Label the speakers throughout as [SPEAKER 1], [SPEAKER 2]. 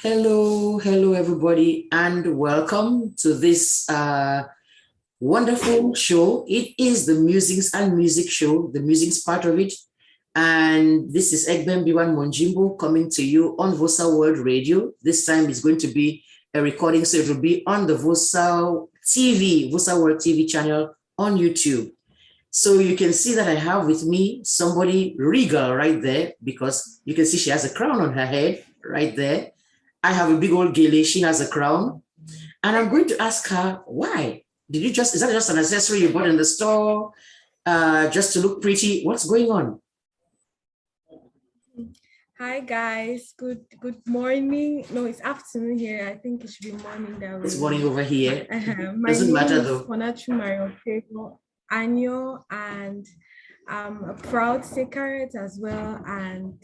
[SPEAKER 1] Hello, everybody, and welcome to this wonderful show. It is the Musings and Music show, the Musings part of it. And this is EGBE MBIWAN MONJIMBO coming to you on Vosa World Radio. This time is going to be a recording, so it will be on the Vosa TV, Vosa World TV channel on YouTube. So you can see that I have with me somebody regal right there, because you can see she has a crown on her head right there. I have a big old gele, she has a crown. And I'm going to ask her, why? Is that just an accessory you bought in the store just to look pretty? What's going on?
[SPEAKER 2] Hi guys, good morning. No, it's afternoon here. I think it should be morning that way.
[SPEAKER 1] It's morning over here.
[SPEAKER 2] Doesn't matter though. My name is MARION ANYOH, and I'm a proud secret as well, and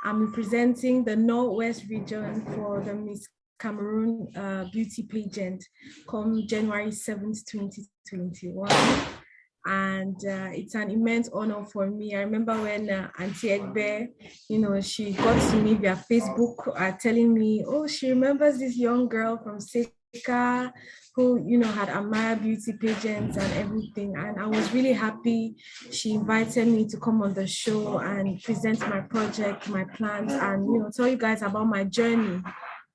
[SPEAKER 2] I'm representing the Northwest region for the Miss Cameroon beauty pageant come January 7th, 2021. And it's an immense honor for me. I remember when Auntie EGBE, she got to me via Facebook telling me, oh, she remembers this young girl from Seka who, had admired beauty pageants and everything. And I was really happy. She invited me to come on the show and present my project, my plans, and, tell you guys about my journey,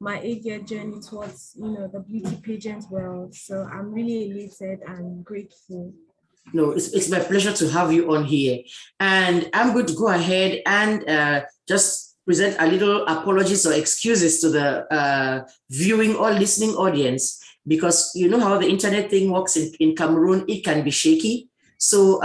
[SPEAKER 2] my 8-year journey towards, the beauty pageant world. So I'm really elated and grateful.
[SPEAKER 1] No, it's my pleasure to have you on here. And I'm going to go ahead and just present a little apologies or excuses to the viewing or listening audience, because you know how the internet thing works in Cameroon, it can be shaky. So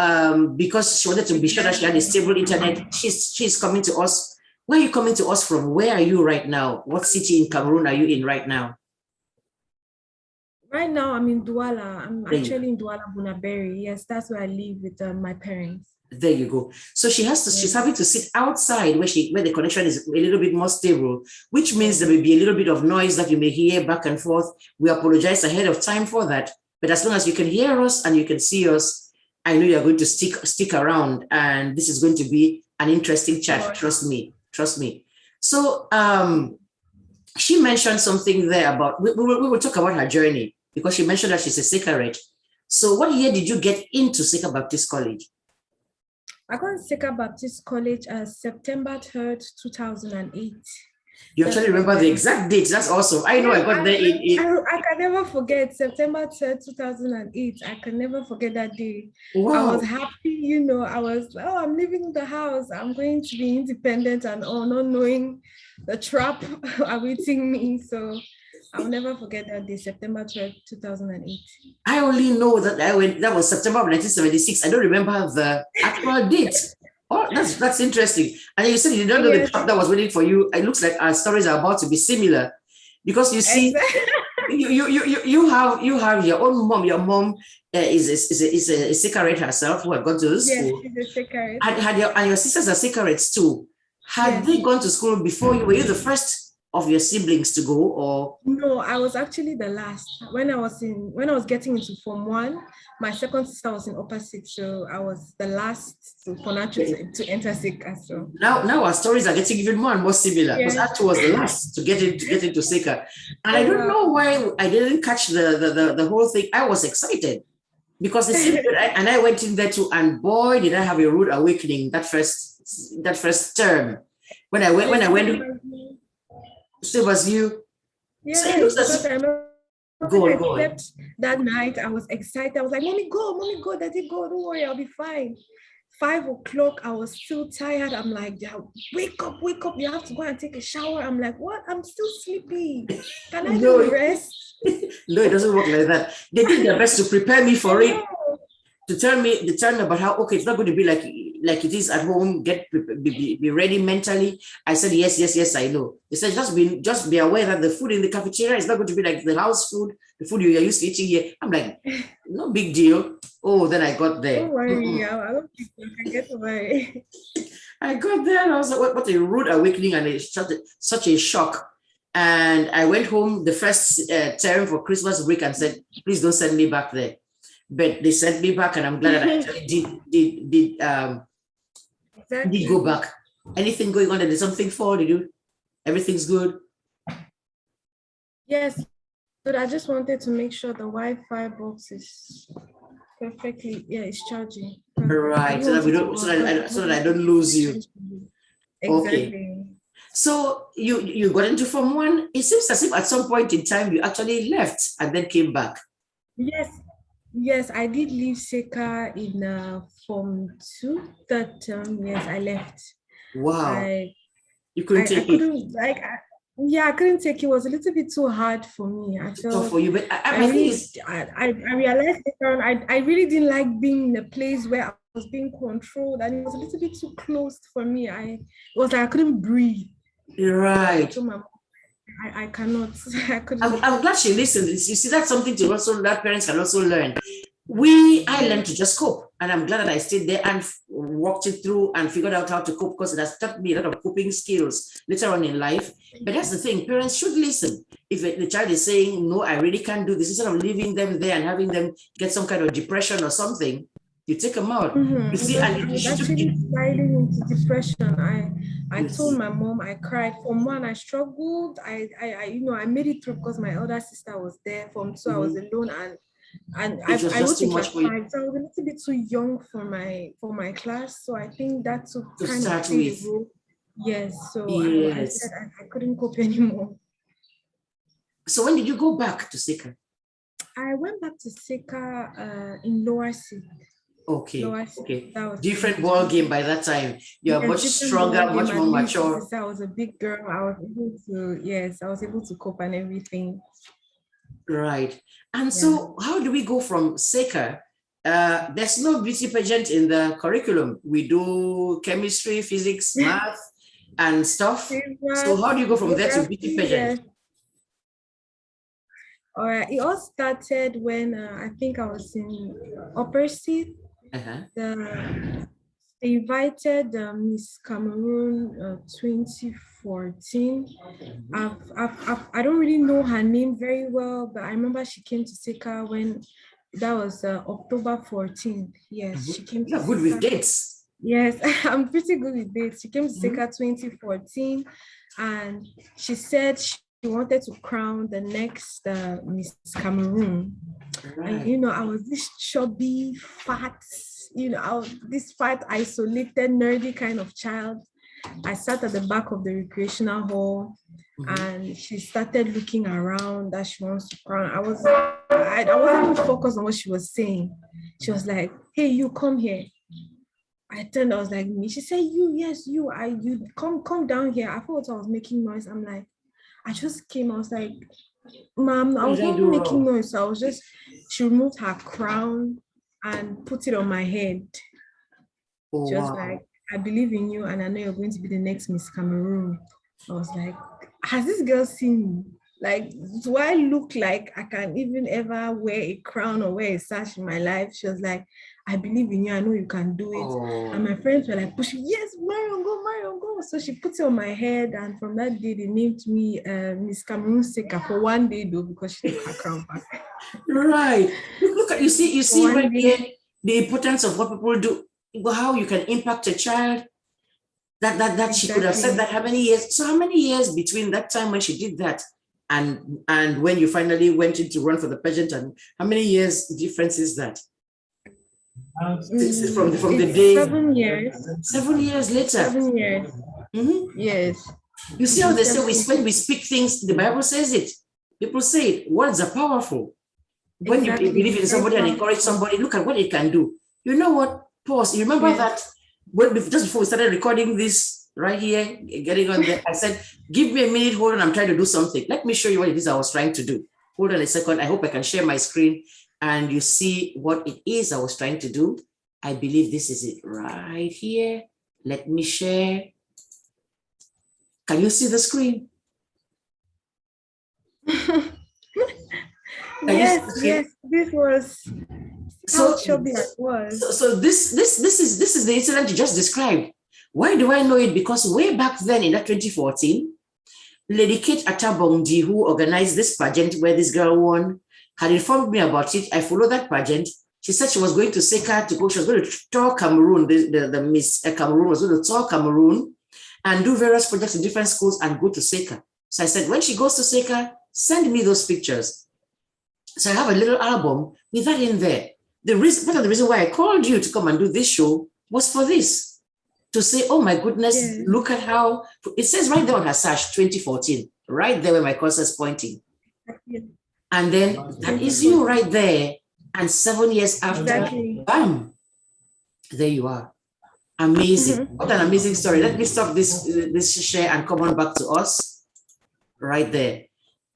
[SPEAKER 1] because she wanted to be sure that she had a stable internet, she's coming to us. Where are you coming to us from? Where are you right now? What city in Cameroon are you in right now?
[SPEAKER 2] Right now, I'm in Douala. I'm actually in Douala, Bunaberi. Yes, that's where I live with my parents.
[SPEAKER 1] There you go. So she's having to sit outside where the connection is a little bit more stable, which means there may be a little bit of noise that you may hear back and forth. We apologize ahead of time for that. But as long as you can hear us and you can see us, I know you're going to stick around, and this is going to be an interesting chat. Trust me. So she mentioned something there about, we will talk about her journey, because she mentioned that she's a Seka. So what year did you get into Seka Baptist College?
[SPEAKER 2] I got into Seka Baptist College September 3rd, 2008.
[SPEAKER 1] You actually remember the exact date. That's awesome. I know I got there
[SPEAKER 2] I can never forget September 3rd, 2008. I can never forget that day. Wow. I was happy, I was, I'm leaving the house. I'm going to be independent and all, not knowing the trap awaiting me. So I'll never forget that day, September 12th, 2008.
[SPEAKER 1] I only know that that was September of 1976. I don't remember the actual date. Oh, that's interesting. And you said you don't know the trap that was waiting for you. It looks like our stories are about to be similar, because you see, you have your own mom. Your mom is a Seka herself who had gone to the school.
[SPEAKER 2] Yes, she's a Seka.
[SPEAKER 1] And your sisters are Seka too. Had they gone to school before you? Were you the first of your siblings to go, or?
[SPEAKER 2] No, I was actually the last. When I was getting into Form 1, my second sister was in upper 6, so I was the last for Nacho to enter Seka. So
[SPEAKER 1] now our stories are getting even more and more similar, because Atu was the last to get into Seka. And I don't know why I didn't catch the whole thing. I was excited because and I went in there too, and boy, did I have a rude awakening that first term. When I went, so was you.
[SPEAKER 2] Yeah, so go
[SPEAKER 1] on.
[SPEAKER 2] That night I was excited. I was like, mommy go, daddy go, don't worry, I'll be fine. 5 o'clock, I was still tired. I'm like, wake up, you have to go and take a shower. I'm like, what? I'm still sleepy. Can I do rest?
[SPEAKER 1] No, it doesn't work like that. They did their best to prepare me for it. To tell me about how, okay, it's not going to be like it is at home. Be ready mentally. I said, yes, I know. They said, just be aware that the food in the cafeteria is not going to be like the house food, the food you're used to eating here. I'm like, no big deal. Oh, then I got there.
[SPEAKER 2] Don't worry, I don't think you can get away.
[SPEAKER 1] I got there and I was like, what a rude awakening, and it's such a shock. And I went home the first term for Christmas break and said, please don't send me back there. But they sent me back, and I'm glad that I actually did go back. Anything going on? There's something for? Did you? Everything's good?
[SPEAKER 2] Yes, but I just wanted to make sure the Wi-Fi box is perfectly, yeah, it's charging.
[SPEAKER 1] Right, so that we don't, so that I don't lose you. Okay.
[SPEAKER 2] Exactly.
[SPEAKER 1] So you got into Form 1. It seems as if at some point in time you actually left and then came back.
[SPEAKER 2] Yes, I did leave Seka in Form 2. That yes, I left.
[SPEAKER 1] Wow.
[SPEAKER 2] I
[SPEAKER 1] You couldn't take it.
[SPEAKER 2] Yeah, I couldn't take it. It was a little bit too hard for me. I
[SPEAKER 1] Too
[SPEAKER 2] felt
[SPEAKER 1] tough for you, but I
[SPEAKER 2] realized later on, I really didn't like being in a place where I was being controlled, and it was a little bit too closed for me. It was like I couldn't breathe.
[SPEAKER 1] Right.
[SPEAKER 2] So I cannot. I couldn't.
[SPEAKER 1] I'm glad she listened. You see, that's something that parents can also learn. I learned to just cope, and I'm glad that I stayed there and walked it through and figured out how to cope, because it has taught me a lot of coping skills later on in life. But that's the thing, parents should listen. If the child is saying, no, I really can't do this, instead of leaving them there and having them get some kind of depression or something, you take them out. You see, and
[SPEAKER 2] I was actually sliding into depression. I told my mom, I cried. Form 1, I struggled. I made it through because my elder sister was there. Form 2, I was alone, and I wrote in class 5, so I was a little bit too young for my class. So I think that took kind of played a role. Yes, so yes. I said I couldn't cope anymore.
[SPEAKER 1] So when did you go back to Seka?
[SPEAKER 2] I went back to Seka in Lower C.
[SPEAKER 1] Okay. That was different ball game by that time. You're much stronger, much more mature.
[SPEAKER 2] I was a big girl. I was able to cope and everything.
[SPEAKER 1] Right. And so how do we go from Seka? There's no beauty pageant in the curriculum. We do chemistry, physics, math, and stuff. So how do you go from there to beauty pageant?
[SPEAKER 2] All right. It all started when I think I was in upper C. They invited Miss Cameroon 2014. I don't really know her name very well, but I remember she came to Seka when that was October 14th. Yes, she came to
[SPEAKER 1] You're good with dates.
[SPEAKER 2] Yes, I'm pretty good with dates. She came to Seka 2014, and she said she wanted to crown the next Miss Cameroon. Right. And I was this chubby, fat, this fat, isolated, nerdy kind of child. I sat at the back of the recreational hall, and she started looking around that she wants to crown. I wasn't even focused on what she was saying. She was like, "Hey, you come here." I turned, I was like, "Me?" She said, "You, yes, you come down here." I thought I was making noise. I'm like, I just came, I was like, "Mom, I was not making noise." So she removed her crown and put it on my head. She was like, "I believe in you, and I know you're going to be the next Miss Cameroon." I was like, has this girl seen me? Like, do I look like I can even ever wear a crown or wear a sash in my life? She was like, "I believe in you. I know you can do it." And my friends were like pushing, "Yes, Marion, go." So she put it on my head, and from that day, they named me Miss Cameroon Seka for one day, though, because she took her crown back.
[SPEAKER 1] Right. Look at you see right here the importance of what people do, how you can impact a child. That she could have said that how many years? So how many years between that time when she did that and when you finally went in to run for the pageant, and how many years difference is that? From the day
[SPEAKER 2] 7 years.
[SPEAKER 1] 7 years later.
[SPEAKER 2] 7 years. Yes.
[SPEAKER 1] You see how they say when we speak things, the Bible says it. People say it. Words are powerful. When you believe in somebody and encourage somebody, look at what it can do. You know what? Pause. You remember that just before we started recording this right here, getting on there, I said, "Give me a minute, hold on, I'm trying to do something. Let me show you what it is I was trying to do." Hold on a second. I hope I can share my screen and you see what it is I was trying to do. I believe this is it right here. Let me share. Can you see the screen?
[SPEAKER 2] Yes, this was how chubby it was.
[SPEAKER 1] So this is the incident you just described. Why do I know it? Because way back then in that 2014, Lady Kate Atabongdi, who organized this pageant where this girl won, had informed me about it. I followed that pageant. She said she was going to Seka to go. She was going to tour Cameroon. The Miss Cameroon was going to tour Cameroon and do various projects in different schools and go to Seka. So I said, when she goes to Seka, Send me those pictures. So I have a little album with that in there. Part of the reason why I called you to come and do this show was for this, to say, oh my goodness, look at how, it says right there on her sash, 2014, right there where my cursor is pointing. And then that is you right there. And 7 years after, bam, there you are. Amazing. What an amazing story. Let me stop this share and come on back to us right there.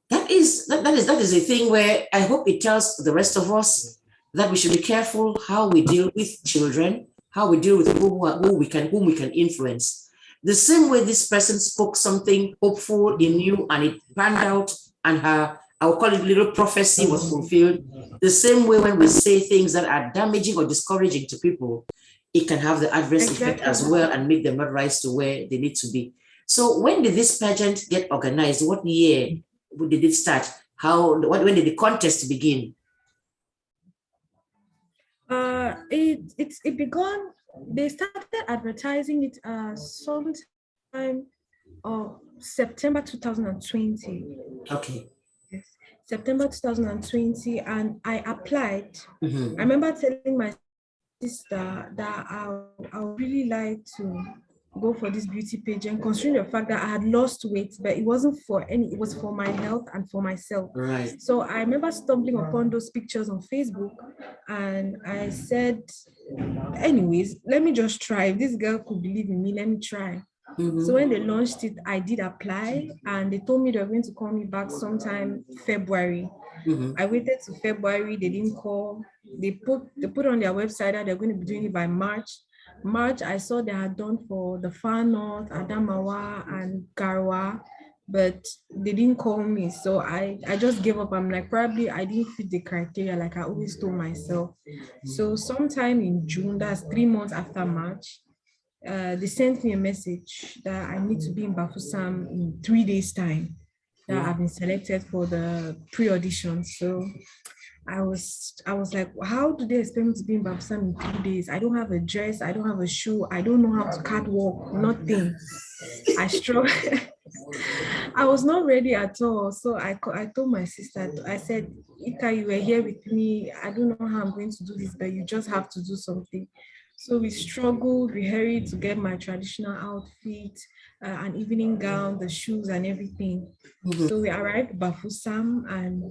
[SPEAKER 1] That is a thing where I hope it tells the rest of us that we should be careful how we deal with children, how we deal with people whom we can influence. The same way this person spoke something hopeful in you and it panned out and her, I will call it little prophecy, was fulfilled. The same way when we say things that are damaging or discouraging to people, it can have the adverse effect as well and make them not rise to where they need to be. So when did this pageant get organized? What year did it start? When did the contest begin?
[SPEAKER 2] It began, they started advertising it sometime of September 2020.
[SPEAKER 1] Okay.
[SPEAKER 2] Yes, September 2020, and I applied. I remember telling my sister that I would really like to go for this beauty pageant, considering the fact that I had lost weight, but it wasn't for it was for my health and for myself.
[SPEAKER 1] Right.
[SPEAKER 2] So I remember stumbling upon those pictures on Facebook, and I said, anyways, let me just try. If this girl could believe in me, let me try. So when they launched it, I did apply, and they told me they were going to call me back sometime February. I waited to February, they didn't call. They put on their website that they're going to be doing it by March. I saw they had done for the Far North, Adamawa and Garwa, but they didn't call me. So I just gave up. I'm like, probably I didn't fit the criteria like I always told myself. So sometime in June, that's 3 months after March, they sent me a message that I need to be in Bafusam in 3 days time, that I've been selected for the pre-audition. So I was like, how do they expect me to be in Bafusam in 3 days? I don't have a dress, I don't have a shoe, I don't know how to catwalk, nothing. I struggled. I was not ready at all. So I told my sister, I said, Ika, you were here with me. I don't know how I'm going to do this, but you just have to do something. So we struggled, we hurried to get my traditional outfit, an evening gown, the shoes and everything. So we arrived at Bafusam, and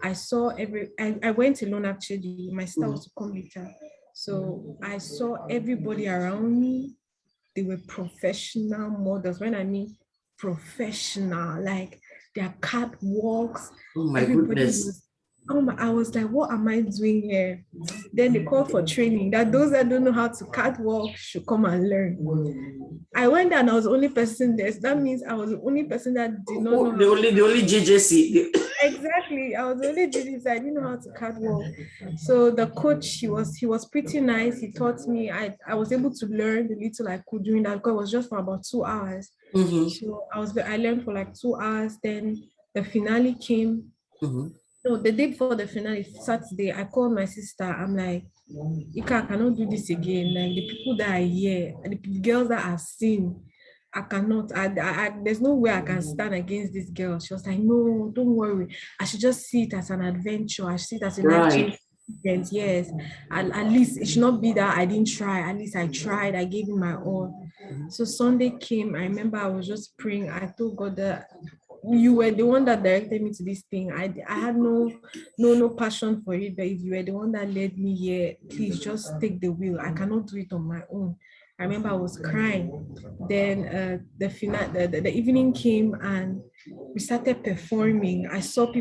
[SPEAKER 2] I saw I went alone actually. My sister was to come later. So I saw everybody around me. They were professional models. When I mean professional, like their catwalks.
[SPEAKER 1] Oh my goodness.
[SPEAKER 2] I was like, what am I doing here? Then they called for training, that those that don't know how to catwalk should come and learn. I went there and I was the only person there. So that means I was the only person that did not know.
[SPEAKER 1] The only JJC.
[SPEAKER 2] Exactly. I was the only JJC. I didn't know how to catwalk. So the coach, he was pretty nice. He taught me. I was able to learn the little I could during that, because it was just for about 2 hours. So I learned for like 2 hours. Then the finale came. No, the day before the finale, Saturday, I called my sister. I'm like, Ika, I cannot do this again. Like the people that are here, the girls that I've seen, I cannot. There's no way I can stand against this girl. She was like, no, don't worry. I should just see it as an adventure. I should see it as a life-changing event. Yes, at least it should not be that I didn't try. At least I tried. I gave it my all. So Sunday came. I remember I was just praying. I told God that you were the one that directed me to this thing. I had no passion for it, but if you were the one that led me here, please just take the wheel. I cannot do it on my own. I remember I was crying. Then the evening came and we started performing. I saw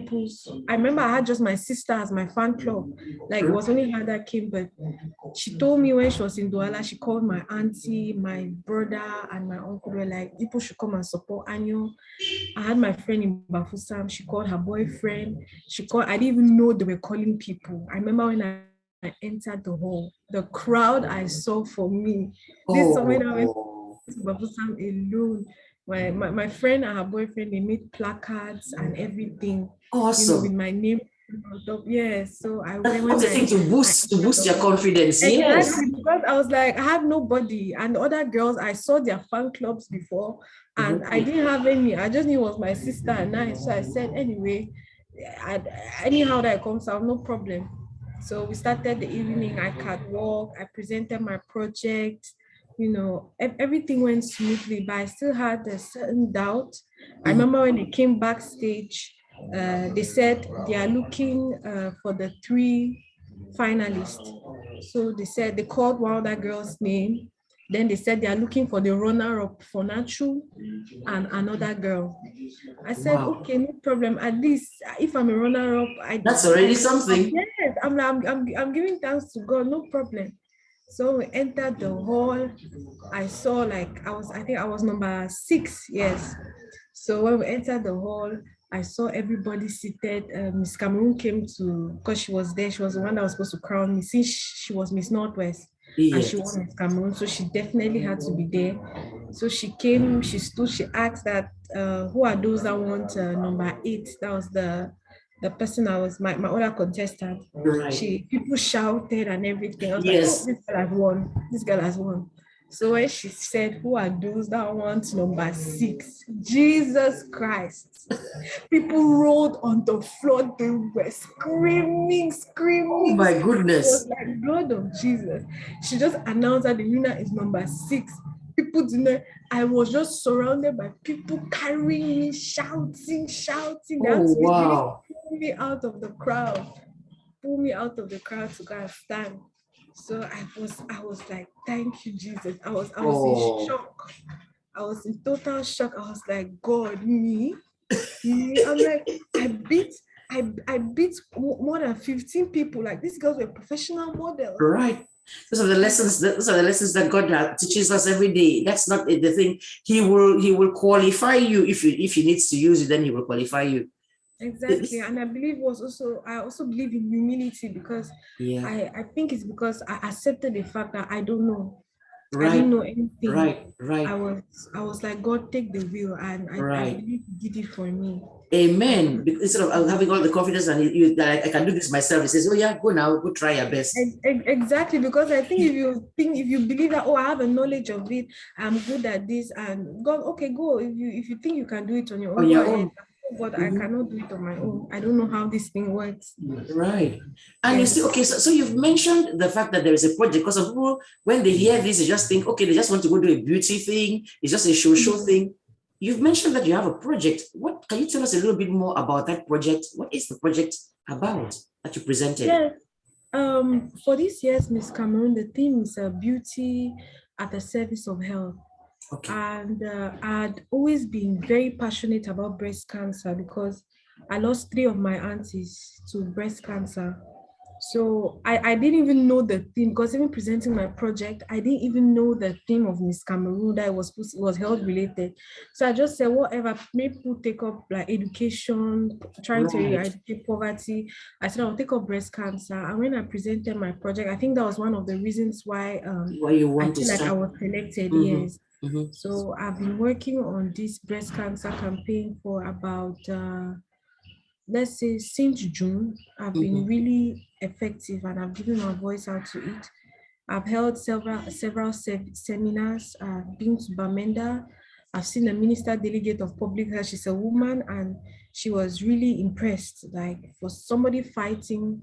[SPEAKER 2] I remember I had just my sister as my fan club. Like it was only her that came, but she told me when she was in Douala, she called my auntie, my brother, and my uncle. Were like, people should come and support Anyo. I had my friend in Bafusam. She called her boyfriend. I didn't even know they were calling people. I remember when I entered the hall, the crowd I saw for me. This summer I went to Bafusam alone. My friend and her boyfriend, they made placards and everything.
[SPEAKER 1] Awesome.
[SPEAKER 2] With my name Yes, so I
[SPEAKER 1] That's
[SPEAKER 2] went
[SPEAKER 1] the thing to boost your confidence. Yes.
[SPEAKER 2] exactly, because I was like, I had nobody, and the other girls, I saw their fan clubs before, and I didn't have any. I just knew it was my sister and I. So I said, anyway, anyhow that comes out, no problem. So we started the evening. I could walk. I presented my project. Everything went smoothly, but I still had a certain doubt. I remember when they came backstage, they said they are looking for the 3 finalists. So they called one of that girl's name. Then they said they are looking for the runner-up for Nachu and another girl. I said, okay, no problem. At least if I'm a runner-up,
[SPEAKER 1] that's already something.
[SPEAKER 2] Yes, I'm giving thanks to God, no problem. So we entered the hall. I saw I think I was number 6, yes. So when we entered the hall, I saw everybody seated. Miss Cameroon came because she was there. She was the one that was supposed to crown me since she was Miss Northwest. Yes. And she won Miss Cameroon, so she definitely had to be there. So she came, she stood, she asked that, who are those that want number 8? That was the person I was, my other contestant.
[SPEAKER 1] Right.
[SPEAKER 2] People shouted and everything. I was like, oh, this girl has won. This girl has won. So when she said, who are those that want number 6? Jesus Christ. People rolled on the floor. They were screaming.
[SPEAKER 1] Oh my goodness.
[SPEAKER 2] It was like blood of Jesus. She just announced that the winner is number 6. People didn't know. I was just surrounded by people carrying me, shouting.
[SPEAKER 1] Oh, wow.
[SPEAKER 2] Pull me out of the crowd. Pull me out of the crowd to go and stand. So I was like, thank you, Jesus. I was in shock. I was in total shock. I was like, God, me. I'm like, I beat more than 15 people. Like, these girls were professional models.
[SPEAKER 1] Right. Those are the lessons that God teaches us every day. That's not the thing. He will qualify you if he needs to use it, then he will qualify you.
[SPEAKER 2] Exactly. And I believe I also believe in humility, because I think it's because I accepted the fact that I don't know. Right. I didn't know anything.
[SPEAKER 1] Right.
[SPEAKER 2] I was like, God, take the wheel, and I believe He did it for me.
[SPEAKER 1] Amen. Instead of having all the confidence and I can do this myself, he says, oh yeah, go now, go try your best.
[SPEAKER 2] Exactly, because I think if you believe that, oh, I have a knowledge of it, I'm good at this, and God, okay, go. If you think you can do it on your own, go ahead. But I cannot do it on my own. I don't know how this thing works.
[SPEAKER 1] Right. And you see, okay, so you've mentioned the fact that there is a project, because of people, when they hear this, they just think, okay, they just want to go do a beauty thing. It's just a show thing. You've mentioned that you have a project. What can you tell us a little bit more about that project? What is the project about that you presented?
[SPEAKER 2] Yes. For this year's Miss Cameroon, the theme is beauty at the service of health. Okay. And I'd always been very passionate about breast cancer, because I lost 3 of my aunties to breast cancer. So I didn't even know the theme, because even presenting my project, I didn't even know the theme of Miss Cameroon, that it was health related. So I just said, whatever, maybe people take up like education, trying to eradicate poverty. I said, I'll take up breast cancer. And when I presented my project, I think that was one of the reasons why
[SPEAKER 1] you want
[SPEAKER 2] I feel like I was selected. Yes. So I've been working on this breast cancer campaign for about let's say since June. I've been really effective, and I've given my voice out to it. I've held several seminars. I've been to Bamenda. I've seen a minister delegate of public health. She's a woman, and she was really impressed, like, for somebody fighting,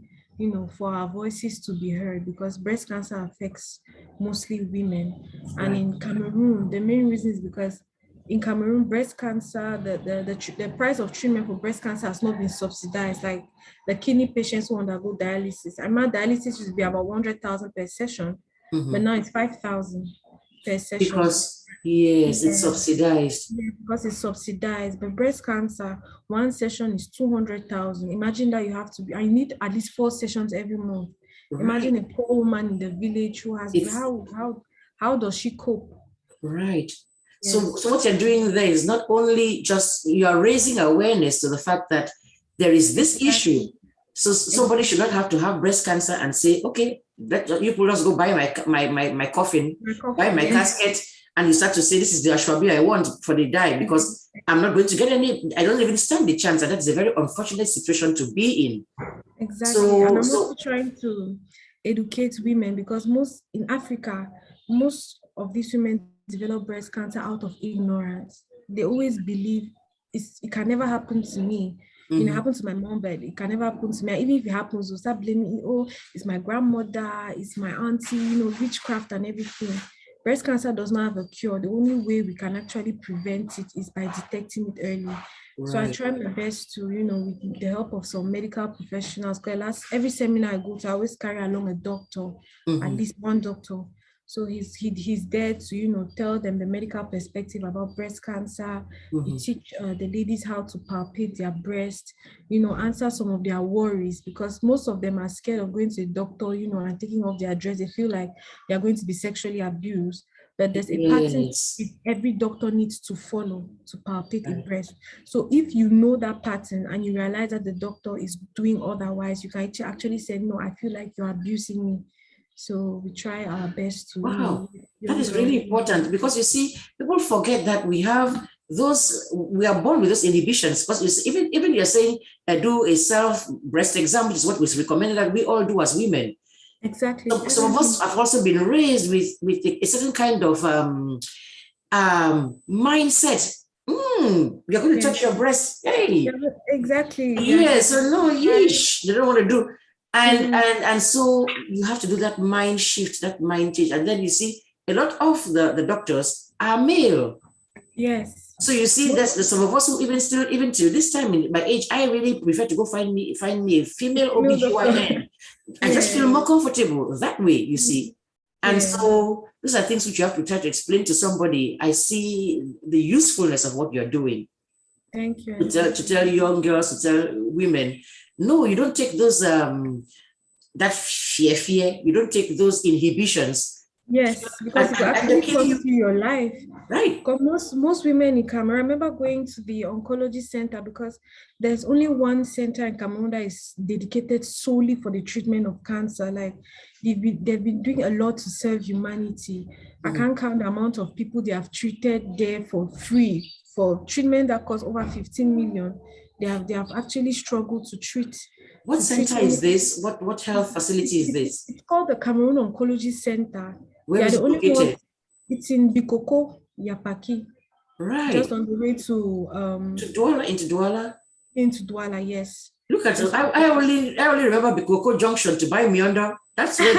[SPEAKER 2] for our voices to be heard, because breast cancer affects mostly women. And in Cameroon, the main reason is because in Cameroon, breast cancer, the price of treatment for breast cancer has not been subsidized. Like the kidney patients who undergo dialysis, dialysis used to be about 100,000 per session, but now it's 5,000 per session.
[SPEAKER 1] Because it's subsidized.
[SPEAKER 2] Yeah, because it's subsidized. But breast cancer, one session is 200,000. Imagine that I need at least 4 sessions every month. Imagine a poor woman in the village who has how does she cope?
[SPEAKER 1] Right. So what you're doing there is not only just, you are raising awareness to the fact that there is this issue. So somebody should not have to have breast cancer and say, okay, you will just go buy my coffin, buy my casket, and you start to say, this is the ashwabi I want for the die, because I'm not going to get any, I don't even stand the chance. And that's a very unfortunate situation to be in.
[SPEAKER 2] Exactly. And I'm also
[SPEAKER 1] So
[SPEAKER 2] trying to educate women because in Africa, most of these women develop breast cancer out of ignorance. They always believe it can never happen to me. You know, it
[SPEAKER 1] mhm.
[SPEAKER 2] happened to my mom, but it can never happen to me. And even if it happens, they'll start blaming, oh, it's my grandmother, it's my auntie, witchcraft and everything. Breast cancer does not have a cure. The only way we can actually prevent it is by detecting it early. So I
[SPEAKER 1] Right.
[SPEAKER 2] try my best to, with the help of some medical professionals, because every seminar I go to, I always carry along a doctor, at
[SPEAKER 1] Mhm,
[SPEAKER 2] least one doctor. So he's there to, tell them the medical perspective about breast cancer. You
[SPEAKER 1] mhm.
[SPEAKER 2] teach the ladies how to palpate their breast, answer some of their worries, because most of them are scared of going to a doctor, and taking off their dress. They feel like they are going to be sexually abused. But there's a pattern
[SPEAKER 1] Yes.
[SPEAKER 2] every doctor needs to follow to palpate a
[SPEAKER 1] Right.
[SPEAKER 2] breast. So if you know that pattern and you realize that the doctor is doing otherwise, you can actually say, no, I feel like you're abusing me. So we try our best to,
[SPEAKER 1] Wow, that
[SPEAKER 2] young
[SPEAKER 1] is
[SPEAKER 2] girls.
[SPEAKER 1] really important because you see, people forget that we are born with those inhibitions. Because you see, even you're saying, do a self breast exam, which is what was recommended that we all do as women.
[SPEAKER 2] Exactly.
[SPEAKER 1] Some of us have also been raised with a certain kind of mindset. You're going to touch
[SPEAKER 2] Yes.
[SPEAKER 1] your breast.
[SPEAKER 2] Yeah,
[SPEAKER 1] Hey,
[SPEAKER 2] exactly.
[SPEAKER 1] yes or no,
[SPEAKER 2] Right.
[SPEAKER 1] yeesh, they don't want to do. And
[SPEAKER 2] Mhm.
[SPEAKER 1] and so you have to do that mind shift, that mind change. And then you see a lot of the doctors are male.
[SPEAKER 2] Yes.
[SPEAKER 1] So you see
[SPEAKER 2] Most
[SPEAKER 1] there's some of us who even till this time in my age, I really prefer to go find me a female
[SPEAKER 2] female doctor.
[SPEAKER 1] OBGYN. I just feel
[SPEAKER 2] Yeah.
[SPEAKER 1] more comfortable that way, you see. And
[SPEAKER 2] Yeah.
[SPEAKER 1] so these are things which you have to try to explain to somebody. I see the usefulness of what you're doing.
[SPEAKER 2] Thank you.
[SPEAKER 1] To tell young girls, to tell women, no, you don't take those that fear, you don't take those inhibitions,
[SPEAKER 2] Yes, because
[SPEAKER 1] and,
[SPEAKER 2] it could
[SPEAKER 1] and they're
[SPEAKER 2] actually
[SPEAKER 1] killing
[SPEAKER 2] cost
[SPEAKER 1] you,
[SPEAKER 2] you your life.
[SPEAKER 1] right?
[SPEAKER 2] Because most women in Cameroon, I remember going to the oncology center, because there's only one center in Cameroon that is dedicated solely for the treatment of cancer. Like they've been doing a lot to serve humanity. I
[SPEAKER 1] Mhm.
[SPEAKER 2] can't count the amount of people they have treated there for free for treatment that costs over 15 million. They have actually struggled to treat
[SPEAKER 1] What
[SPEAKER 2] to treat
[SPEAKER 1] center is this? What health facility is this?
[SPEAKER 2] it's called the Cameroon Oncology Center. They
[SPEAKER 1] Where
[SPEAKER 2] are
[SPEAKER 1] is
[SPEAKER 2] the
[SPEAKER 1] it
[SPEAKER 2] only ones.
[SPEAKER 1] located?
[SPEAKER 2] It's in Bikoko, Yapaki, just
[SPEAKER 1] Right.
[SPEAKER 2] on the way to
[SPEAKER 1] Into Douala.
[SPEAKER 2] into Douala. Yes,
[SPEAKER 1] Look at it.
[SPEAKER 2] just
[SPEAKER 1] I only remember Bikoko Junction to buy Mionda. That's where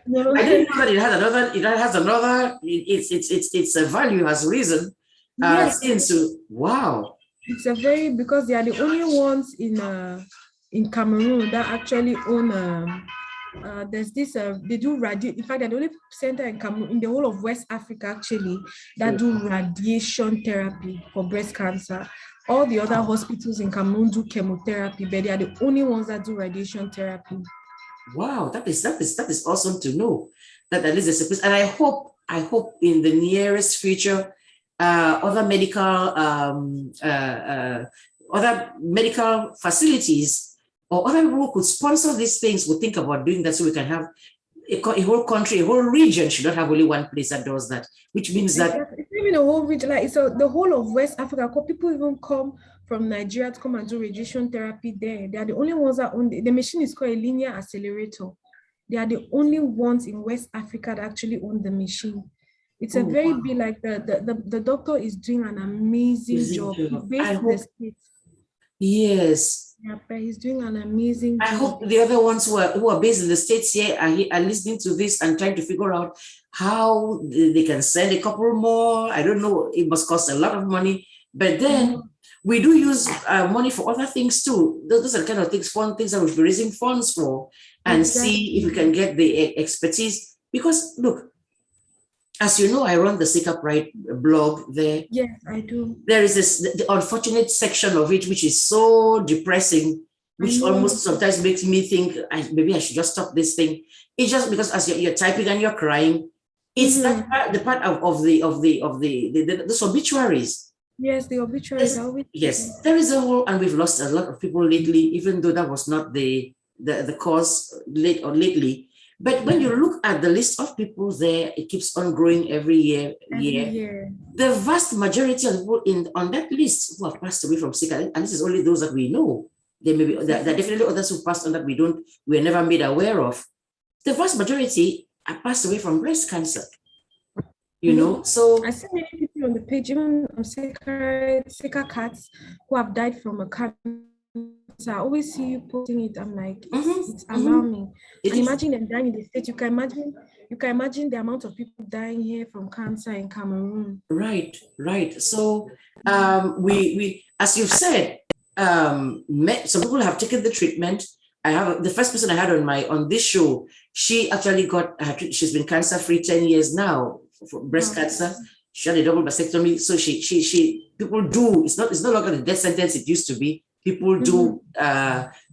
[SPEAKER 2] no,
[SPEAKER 1] I didn't know that it has another. It's a value has risen
[SPEAKER 2] yes,
[SPEAKER 1] since. Wow.
[SPEAKER 2] it's a very because they are the only ones in Cameroon that actually own there's this they do radio. In fact, they're the only center in Cameroon in the whole of West Africa actually that do radiation therapy for breast cancer. All the other hospitals in Cameroon do chemotherapy, but they are the only ones that do radiation therapy.
[SPEAKER 1] Wow, that is awesome to know that at least there's a place. And I hope in the nearest future, other medical facilities or other people who could sponsor these things would think about doing that, so we can have a whole country, a whole region should not have only one place that does that, which means that
[SPEAKER 2] Exactly. It's even a whole region, like it's the whole of West Africa. People even come from Nigeria to come and do radiation therapy there. They are the only ones that own the machine is called a linear accelerator. They are the only ones in West Africa that actually own the machine. It's a
[SPEAKER 1] oh
[SPEAKER 2] very big,
[SPEAKER 1] wow,
[SPEAKER 2] like the doctor is doing an amazing
[SPEAKER 1] amazing
[SPEAKER 2] job. He's
[SPEAKER 1] job. I
[SPEAKER 2] based in the
[SPEAKER 1] hope,
[SPEAKER 2] States.
[SPEAKER 1] yes.
[SPEAKER 2] Yeah, but he's doing an amazing
[SPEAKER 1] I
[SPEAKER 2] job.
[SPEAKER 1] hope the other ones who are based in the States here are listening to this and trying to figure out how they can send a couple more. I don't know. It must cost a lot of money. But
[SPEAKER 2] I
[SPEAKER 1] then
[SPEAKER 2] know.
[SPEAKER 1] we do use money for other things too. Those are the kind of things, fun things that we'll be raising funds for and see if we
[SPEAKER 2] Exactly.
[SPEAKER 1] can get the expertise. Because look, as you know, I run the Sick Up Right blog there.
[SPEAKER 2] Yes, I do.
[SPEAKER 1] There is the unfortunate section of it, which is so depressing,
[SPEAKER 2] I
[SPEAKER 1] which
[SPEAKER 2] know.
[SPEAKER 1] almost sometimes makes me think maybe I should just stop this thing. It's just because as you're typing and you're crying, it's that
[SPEAKER 2] Mm-hmm.
[SPEAKER 1] the part of those obituaries.
[SPEAKER 2] Yes, the obituaries
[SPEAKER 1] Yes,
[SPEAKER 2] are always
[SPEAKER 1] yes, there is a whole, and we've lost a lot of people lately, even though that was not the cause lately. But when you look at the list of people there, it keeps on growing every year.
[SPEAKER 2] every year.
[SPEAKER 1] The vast majority of people on that list who have passed away from sick, and this is only those that we know. There may be there are definitely others who passed on that we're never made aware of. The vast majority are passed away from breast cancer. You know, so
[SPEAKER 2] I see many people on the page, even on Sacred Cats, who have died from a cancer. I always see you posting it. I'm like, it's alarming. And imagine them dying in the state. You can imagine the amount of people dying here from cancer in Cameroon.
[SPEAKER 1] Right. So we as you've said, some people have taken the treatment. I have the first person I had on this show. She actually she's been cancer free 10 years now for breast cancer. She had a double mastectomy. So people do. It's no longer the death sentence it used to be. People do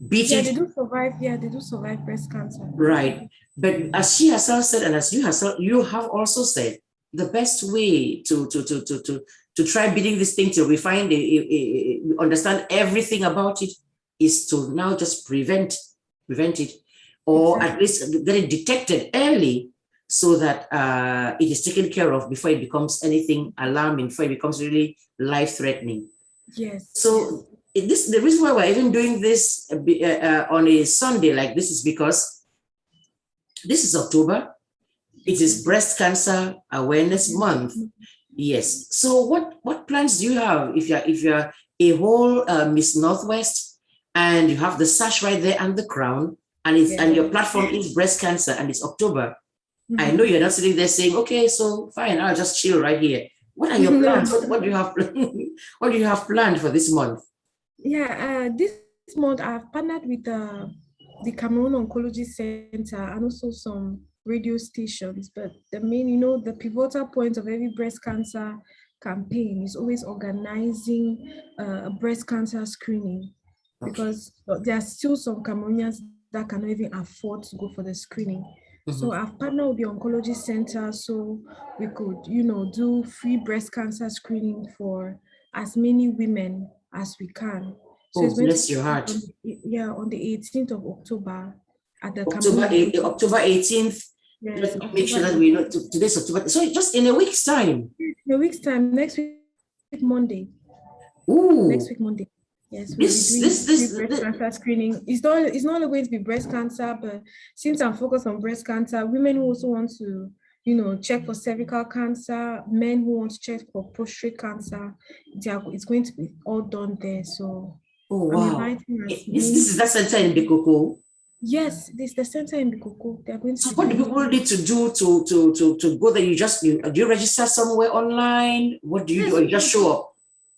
[SPEAKER 1] beat it.
[SPEAKER 2] They do survive. Yeah, they do survive breast cancer.
[SPEAKER 1] Right. But as she herself said, and as you have also said, the best way to try beating this thing till we find we understand everything about it is to now just prevent it, or at least get it detected early, so that it is taken care of before it becomes anything alarming, before it becomes really life-threatening.
[SPEAKER 2] Yes.
[SPEAKER 1] So the reason why we're even doing this on a Sunday like this is because this is October. It is Breast Cancer Awareness Month. Yes. So what plans do you have if you're a whole Miss Northwest and you have the sash right there and the crown, and and your platform is breast cancer and it's October? I know you're not sitting there saying, okay, so fine, I'll just chill right here. What are your plans? What do you have? What do you have planned for this month?
[SPEAKER 2] Yeah, this month I've partnered with the Cameroon Oncology Center and also some radio stations. But the main, the pivotal point of every breast cancer campaign is always organizing a breast cancer screening, because there are still some Cameroonians that cannot even afford to go for the screening. So I've partnered with the Oncology Center so we could, do free breast cancer screening for as many women as we can. So it's going
[SPEAKER 1] bless your heart.
[SPEAKER 2] On the 18th of October at the
[SPEAKER 1] October 18th.
[SPEAKER 2] Yes,
[SPEAKER 1] Let me make sure that we know today's October. So just in a week's time.
[SPEAKER 2] In a week's time, next week Monday.
[SPEAKER 1] Ooh.
[SPEAKER 2] Next week Monday. Yes, we'll be doing breast cancer screening. It's not only going to be breast cancer, but since I'm focused on breast cancer, women who also want to, check for cervical cancer, men who want to check for prostate cancer, it's going to be all done there. So,
[SPEAKER 1] wow. This is that center in Bikoko?
[SPEAKER 2] Yes, this is the center in Bikoko. They're going to.
[SPEAKER 1] So what do people need to do to go there? Do you register somewhere online? What do you do? Or you just show up?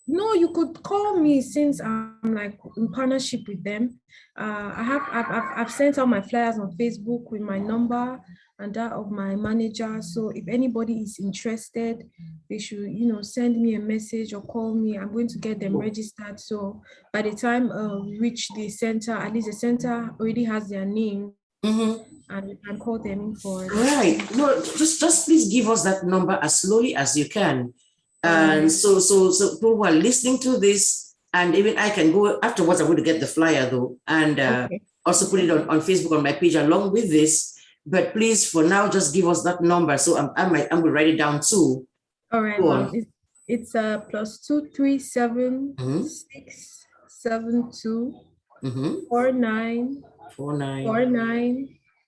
[SPEAKER 2] No, you could call me since I'm like in partnership with them. I've sent out my flyers on Facebook with my number and that of my manager. So if anybody is interested, they should, send me a message or call me. I'm going to get them registered. So by the time we reach the center, at least the center already has their name. And we can call them in for.
[SPEAKER 1] Right. No, just please give us that number as slowly as you can. And so people who are listening to this, and even I can go afterwards, I'm going to get the flyer though, and also put it on Facebook on my page along with this. But please, for now, just give us that number. So I'm going to write it down too.
[SPEAKER 2] All right. It's +237 672 49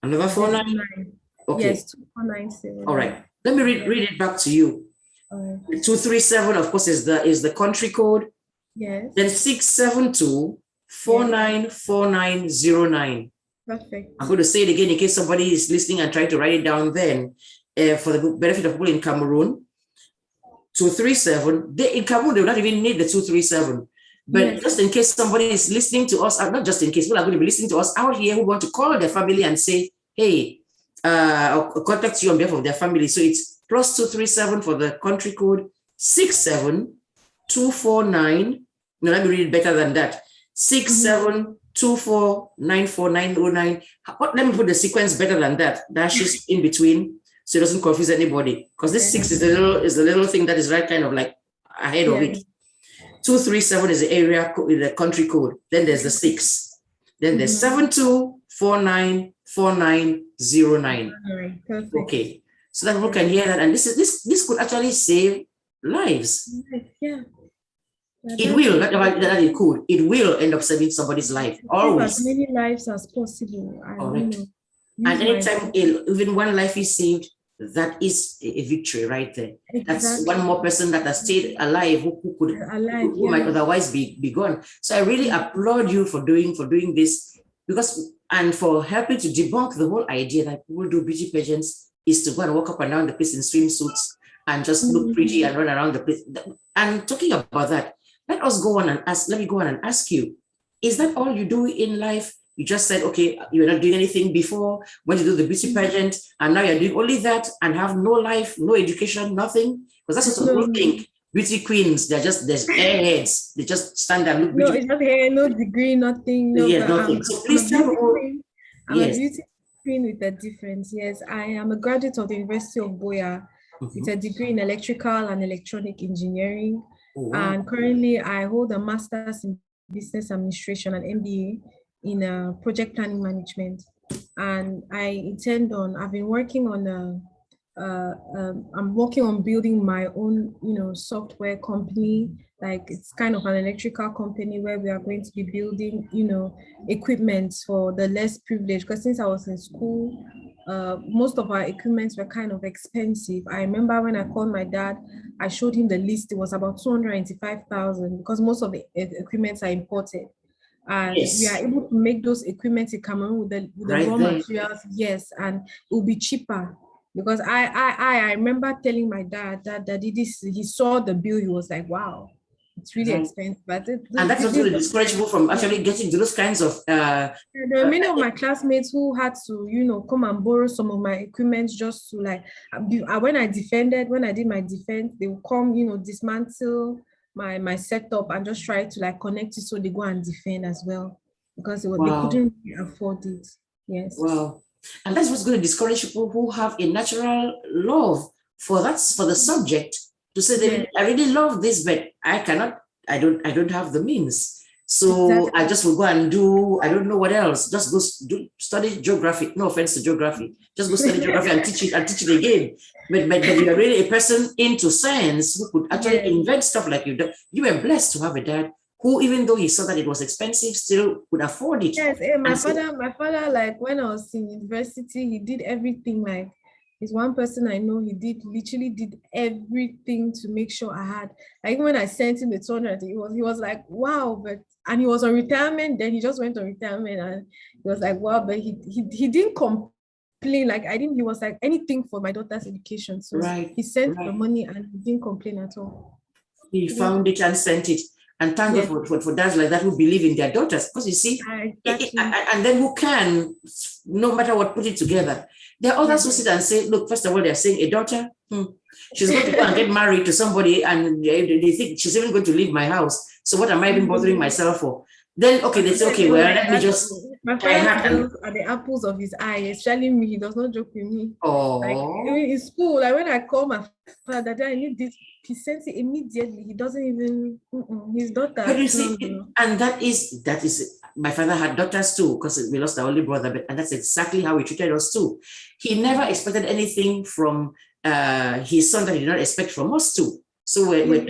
[SPEAKER 1] Another 49. Okay.
[SPEAKER 2] Yes, 2497.
[SPEAKER 1] All right. Let me read it back to you. 237, of course, is the country code.
[SPEAKER 2] Yes.
[SPEAKER 1] Then 672 494909.
[SPEAKER 2] Perfect.
[SPEAKER 1] I'm going to say it again in case somebody is listening and trying to write it down then, for the benefit of people in Cameroon. 237. In Cameroon, they will not even need the 237. But just in case somebody is listening to us, not just in case, people are going to be listening to us out here who want to call their family and say, hey, or contact you on behalf of their family. So it's +237 for the country code, 67249. No, let me read it better than that. 672494909. Let me put the sequence better than that. Dashes in between so it doesn't confuse anybody. Because this 6 is the little thing that is right kind of like ahead of it. 237 is the area code, the country code. Then there's the 6. Then there's 72494909. Okay. So that people can hear that, and this could actually save lives.
[SPEAKER 2] Yeah.
[SPEAKER 1] It will, not that it could, it will end up saving somebody's life, always.
[SPEAKER 2] As many lives as possible.
[SPEAKER 1] Correct. And anytime even one life is saved, that is a victory right there. Exactly. That's one more person that has stayed alive who might otherwise be gone. So I really applaud you for doing this, because and for helping to debunk the whole idea that people do beauty pageants is to go and walk up and down the place in swimsuits and just look pretty and run around the place. And talking about that, let me go on and ask you, is that all you do in life? You just said, okay, you're not doing anything before when you do the beauty pageant, and now you're doing only that and have no life, no education, nothing? Because that's what people think. Beauty queens, there's airheads. They just stand there and look beautiful.
[SPEAKER 2] No, it's not hair, no degree, nothing. No,
[SPEAKER 1] yeah, nothing. So please tell me.
[SPEAKER 2] I'm a beauty queen with a difference. Yes, I am a graduate of the University of Boya with a degree in electrical and electronic engineering. Oh, wow. And currently I hold a master's in business administration and MBA in project planning management. And I've been working on I'm working on building my own, software company. Like it's kind of an electrical company where we are going to be building, equipment for the less privileged. Because since I was in school, most of our equipments were kind of expensive. I remember when I called my dad, I showed him the list. It was about 295,000 because most of the equipments are imported. And we are able to make those equipment in Cameroon with the raw materials. Yes, and it will be cheaper. Because I remember telling my dad that he saw the bill, he was like, wow, it's really expensive. But
[SPEAKER 1] and that's also discourage people from actually getting to those kinds of
[SPEAKER 2] there are many of my classmates who had to, come and borrow some of my equipment just to when I did my defense, they would come, dismantle my setup and just try to connect it so they go and defend as well, because they couldn't really afford it. Yes.
[SPEAKER 1] Wow. And that's what's going to discourage people who have a natural love for the subject to say I really love this, but I don't have the means. So I just will go and do, I don't know what else, just go study geography. No offense to geography. Just go study geography and teach it again. But you're really a person into science who could actually invent stuff like you do. You were blessed to have a dad who, even though he saw that it was expensive, still could afford it.
[SPEAKER 2] Yes, my father, when I was in university, he did everything. He's one person I know, he literally did everything to make sure I had. Even when I sent him the 200, he was like, wow, and he was on retirement, then he just went on retirement, and he was like, wow, but he didn't complain. He was like, anything for my daughter's education. So he sent the money and he didn't complain at all.
[SPEAKER 1] He found it and sent it. And thank God for dads like that who believe in their daughters. Because you see, and then who can, no matter what, put it together. There are others who sit and say, look, first of all, they're saying a daughter, she's going to go and get married to somebody and they think she's even going to leave my house. So what am I even bothering myself for? Then, they say, okay, well, let me just...
[SPEAKER 2] My friends are the apples of his eye, especially me. He does not joke with me.
[SPEAKER 1] Oh.
[SPEAKER 2] In school, when I call my father, I need this, he sends it immediately. He doesn't even, his daughter.
[SPEAKER 1] But you see, and that is, my father had daughters too, because we lost our only brother, and that's exactly how he treated us too. He never expected anything from his son that he did not expect from us too. So we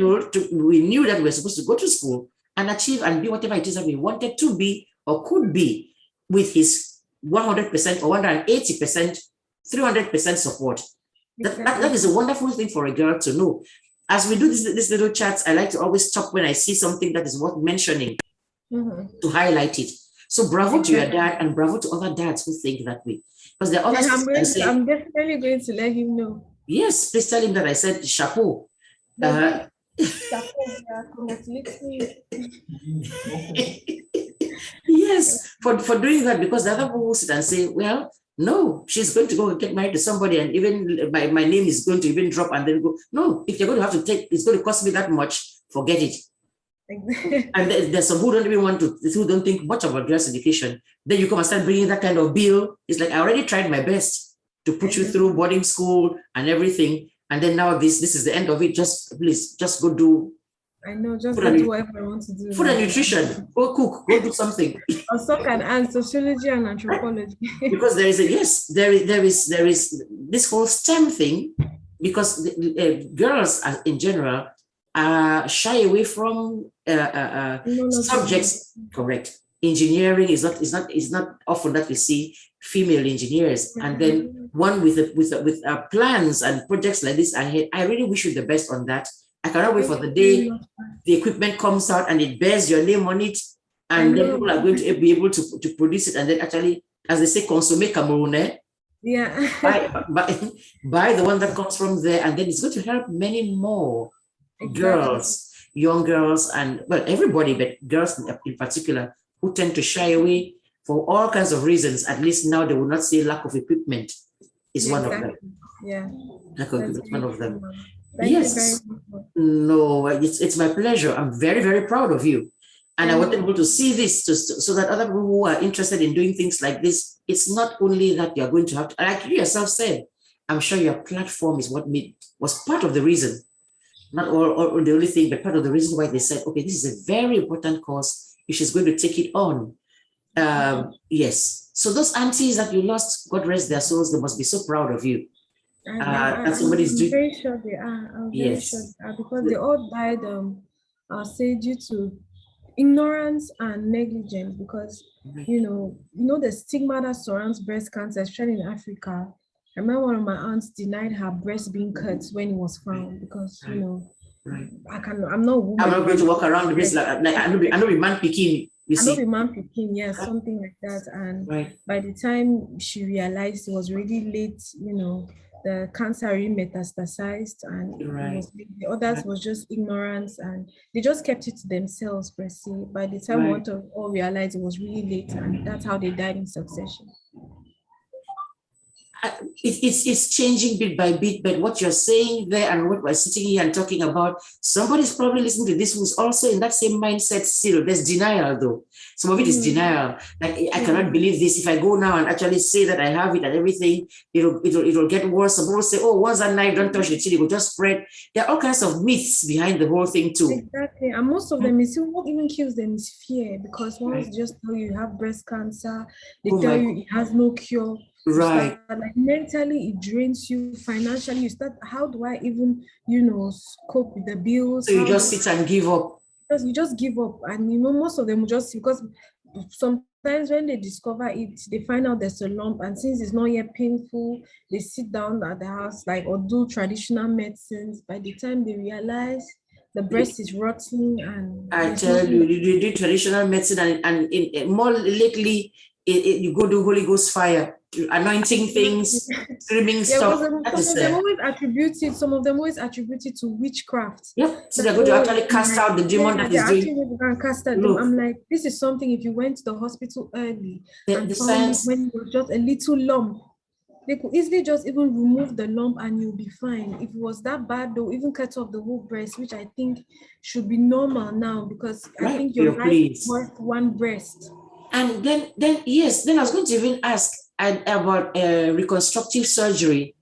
[SPEAKER 1] knew that we were supposed to go to school and achieve and be whatever it is that we wanted to be or could be, with his 100% or 180%, 300% support. That is a wonderful thing for a girl to know. As we do these little chats, I like to always stop when I see something that is worth mentioning to highlight it. So bravo to your dad and bravo to other dads who think that way. Because there are others
[SPEAKER 2] I'm definitely going to let him know.
[SPEAKER 1] Yes, please tell him that I said chapeau. Yes, for doing that, because the other people will sit and say, well, no, she's going to go and get married to somebody, and even my name is going to even drop, and then go, no, if you're going to have to take, it's going to cost me that much, forget it. And there's some who don't even who don't think much about girls' education. Then you come and start bringing that kind of bill. It's like, I already tried my best to put you through boarding school and everything. And then now this is the end of it. Please go do.
[SPEAKER 2] I know, just go do whatever I want to do.
[SPEAKER 1] Food and nutrition. Go cook. Go do something.
[SPEAKER 2] Or soccer and sociology and anthropology.
[SPEAKER 1] Because there is this whole STEM thing. Because girls in general shy away from subjects. Correct. Engineering is not often that we see female engineers, and then one with plans and projects like this ahead. I really wish you the best on that. I cannot wait for the day the equipment comes out and it bears your name on it, and then people are going to be able to produce it, and then actually, as they say, consomme Cameroon.
[SPEAKER 2] Yeah.
[SPEAKER 1] buy the one that comes from there, and then it's going to help many more girls, young girls, and well, everybody, but girls in particular, who tend to shy away for all kinds of reasons. At least now they will not say lack of equipment is one of them.
[SPEAKER 2] Yeah.
[SPEAKER 1] Lack of equipment is one of them.
[SPEAKER 2] Thank
[SPEAKER 1] yes. No, it's my pleasure. I'm very, very proud of you. And I want people to see this so that other people who are interested in doing things like this, it's not only that you're going to have to, like you yourself said, I'm sure your platform is was part of the reason, not all the only thing, but part of the reason why they said, okay, this is a very important cause. If she's going to take it on. Yes. So those aunties that you lost, God rest their souls, they must be so proud of you. That somebody's doing.
[SPEAKER 2] I'm very sure they are. I'm very sure they are, because they all died, I'll say, due to ignorance and negligence, because you know the stigma that surrounds breast cancer, especially in Africa. I remember one of my aunts denied her breast being cut when it was found, because I'm not a woman.
[SPEAKER 1] I'm not going to walk around the breast like I know be man picking.
[SPEAKER 2] I know be man picking, yes, something like that. And by the time she realized, it was really late. The cancer really metastasized, and the others was just ignorance, and they just kept it to themselves per se. By the time one of all realized, it was really late, and that's how they died in succession.
[SPEAKER 1] It's changing bit by bit, but what you're saying there and what we're sitting here and talking about, somebody's probably listening to this who's also in that same mindset still. There's denial though. Some of it is denial. Like, I cannot believe this. If I go now and actually say that I have it and everything, it'll get worse. Some people say, oh, once that knife, don't touch the chili, it will just spread. There are all kinds of myths behind the whole thing too.
[SPEAKER 2] Exactly. And most of them, what even kills them is fear, because once they just tell you have breast cancer, they tell you it has no cure.
[SPEAKER 1] Right.
[SPEAKER 2] Like mentally, it drains you. Financially, you start, how do I even, cope with the bills?
[SPEAKER 1] So you just sit and give up.
[SPEAKER 2] You just give up. And most of them just, because sometimes when they discover it, they find out there's a lump, and since it's not yet painful, they sit down at the house or do traditional medicines. By the time they realize the breast is rotting, and
[SPEAKER 1] I tell you, you do traditional medicine, and more lately, you go do Holy Ghost fire, anointing things, screaming stuff.
[SPEAKER 2] Some of them always attribute it to witchcraft.
[SPEAKER 1] Yep. So they're going to actually cast out the demon that is doing.
[SPEAKER 2] I'm like, this is something, if you went to the hospital early and found it when it was just a little lump, they could easily just even remove the lump and you'll be fine. If it was that bad, they'll even cut off the whole breast, which I think should be normal now, because I think your life is worth one breast.
[SPEAKER 1] And then I was going to even ask about reconstructive surgery.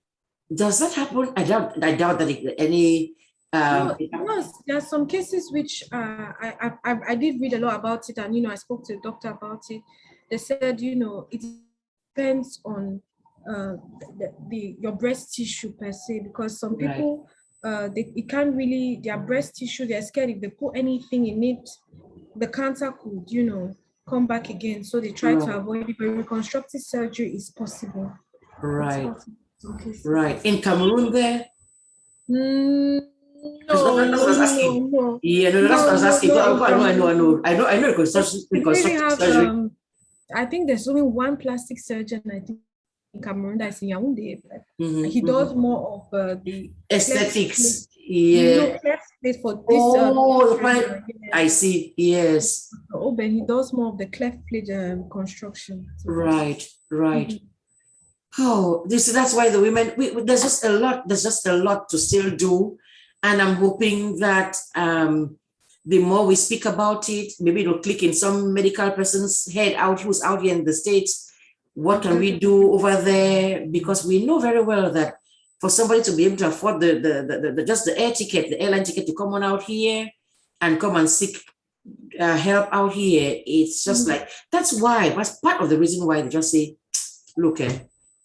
[SPEAKER 1] Does that happen? I doubt that any.
[SPEAKER 2] Yes, there are some cases which I did read a lot about it, and I spoke to a doctor about it. They said it depends on your breast tissue per se, because some people it can't really, their breast tissue, they're scared if they put anything in it, the cancer could come back again, so they try to avoid it. But reconstructive surgery is possible.
[SPEAKER 1] Right. Right. In Cameroon there?
[SPEAKER 2] No.
[SPEAKER 1] That's what I was asking. No. Yeah, no, that's what I was asking. I know reconstructive surgery.
[SPEAKER 2] I think there's only one plastic surgeon, I think, in Cameroon, that's in Yaoundé. He does more of the
[SPEAKER 1] aesthetics.
[SPEAKER 2] Cleft for this.
[SPEAKER 1] I see. Yes.
[SPEAKER 2] But he does more of the cleft plate construction.
[SPEAKER 1] Right. Oh, that's why the women. There's just a lot. There's just a lot to still do, and I'm hoping that the more we speak about it, maybe it'll click in some medical person's head who's out here in the States. What can we do over there? Because we know very well that for somebody to be able to afford just the airline ticket to come on out here and come and seek help out here, it's just like, that's part of the reason why they just say, look, how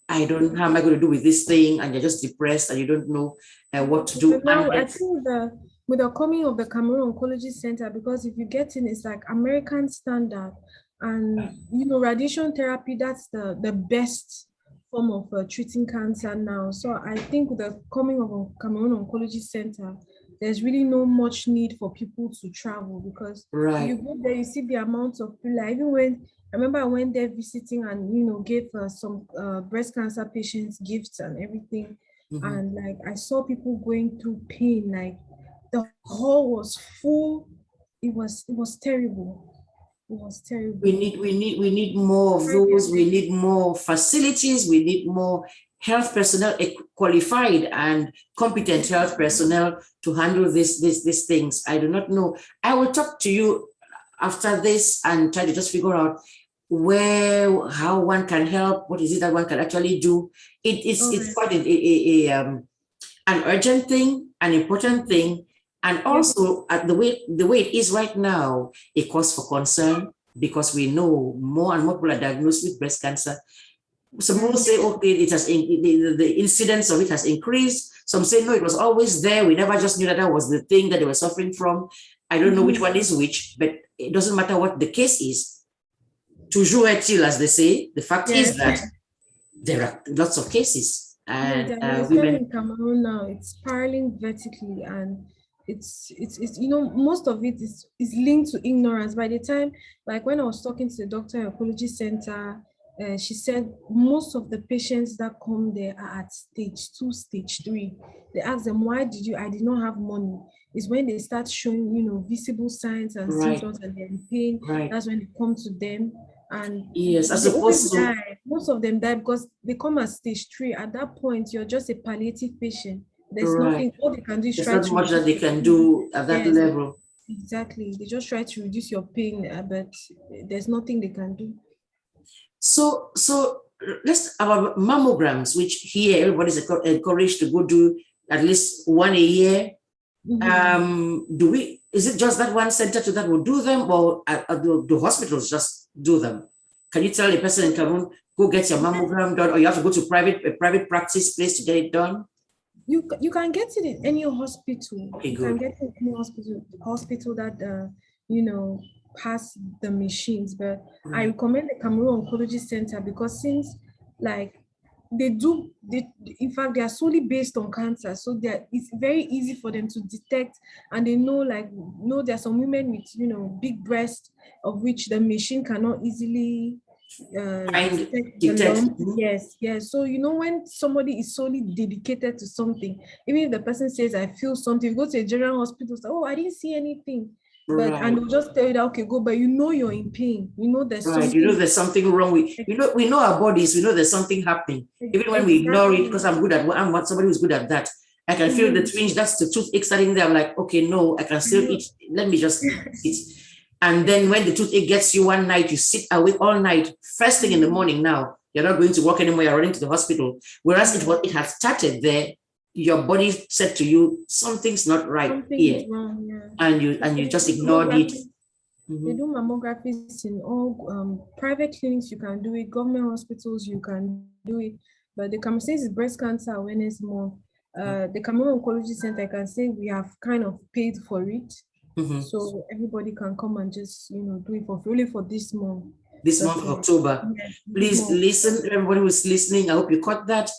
[SPEAKER 1] am I going to do with this thing? And you're just depressed and you don't know what to do.
[SPEAKER 2] No, I think with the coming of the Cameroon Oncology Center, because if you get in, it's like American standard. And, you know, radiation therapy, that's the best form of treating cancer now. So I think with the coming of a Cameroon Oncology Center, there's really no much need for people to travel, because you go there, you see the amount of people. Like, even when I remember I went there visiting and, you know, gave some breast cancer patients gifts and everything. And like, I saw people going through pain, like the hall was full. It was terrible. It was terrible.
[SPEAKER 1] We need more of those. We need more facilities. We need more health personnel, qualified and competent health personnel to handle these things. I do not know. I will talk to you after this and try to just figure out how one can help. What is it that one can actually do? It's quite an urgent thing, an important thing. And also, the way it is right now, a cause for concern, because we know more and more people are diagnosed with breast cancer. Some will say, okay, it has the incidence of it has increased. Some say, no, it was always there. We never just knew that was the thing that they were suffering from. I don't know which one is which, but it doesn't matter what the case is. Toujours est-il, as they say. The fact is that there are lots of cases. And
[SPEAKER 2] women in Cameroon now, it's spiraling vertically, and it's you know, most of it is linked to ignorance. By the time, like when I was talking to the doctor at Oncology Center, she said most of the patients that come there are at stage 2, stage 3. They ask them, why did you? I did not have money. It's when they start showing, you know, visible signs and symptoms and they're in pain. That's when they come to them. And
[SPEAKER 1] yes, as opposed to
[SPEAKER 2] most of them die because they come at stage 3. At that point, you're just a palliative patient. There's nothing, all they can do is try to.
[SPEAKER 1] There's not much that they can do at that level.
[SPEAKER 2] Exactly. They just try to reduce your pain, but there's nothing they can do.
[SPEAKER 1] So let's about mammograms, which here everybody's encouraged to go do at least one a year. Is it just that one center that will do them, or do hospitals just do them? Can you tell a person in Cameroon, go get your mammogram done, or you have to go to a private practice place to get it done?
[SPEAKER 2] You can get it in any hospital.
[SPEAKER 1] Okay,
[SPEAKER 2] you
[SPEAKER 1] good.
[SPEAKER 2] can get it in any hospital that you know, has the machines. But I recommend the Cameroon Oncology Center, because since like in fact, they are solely based on cancer, so it's very easy for them to detect, and they know there are some women with, you know, big breasts, of which the machine cannot easily detect. Yes. So, you know, when somebody is solely dedicated to something, even if the person says, I feel something, you go to a general hospital, say, oh, I didn't see anything. But and they'll just tell you that, okay, go, but you know you're in pain. You know there's something.
[SPEAKER 1] You know there's something wrong with we know our bodies, we know there's something happening. Even when we ignore it, because I'm somebody who's good at that. I can feel the twinge, that's the toothache starting there. I'm like, okay, no, I can still eat. Let me just eat. And then when the toothache gets you one night, you sit awake all night. First thing in the morning now, you're not going to work anymore, you're running to the hospital. Whereas it has started there, your body said to you, something's not right here.
[SPEAKER 2] Wrong,
[SPEAKER 1] and you just ignored it.
[SPEAKER 2] They do mammographies in all private clinics. You can do it. Government hospitals, you can do it. But the Cameroon, since it's Breast Cancer Awareness Month, the Cameroon Oncology Center, I can say we have kind of paid for it. So everybody can come and just, you know, do it for free for this month.
[SPEAKER 1] This month of October. Please listen, everybody who's listening. I hope you caught that.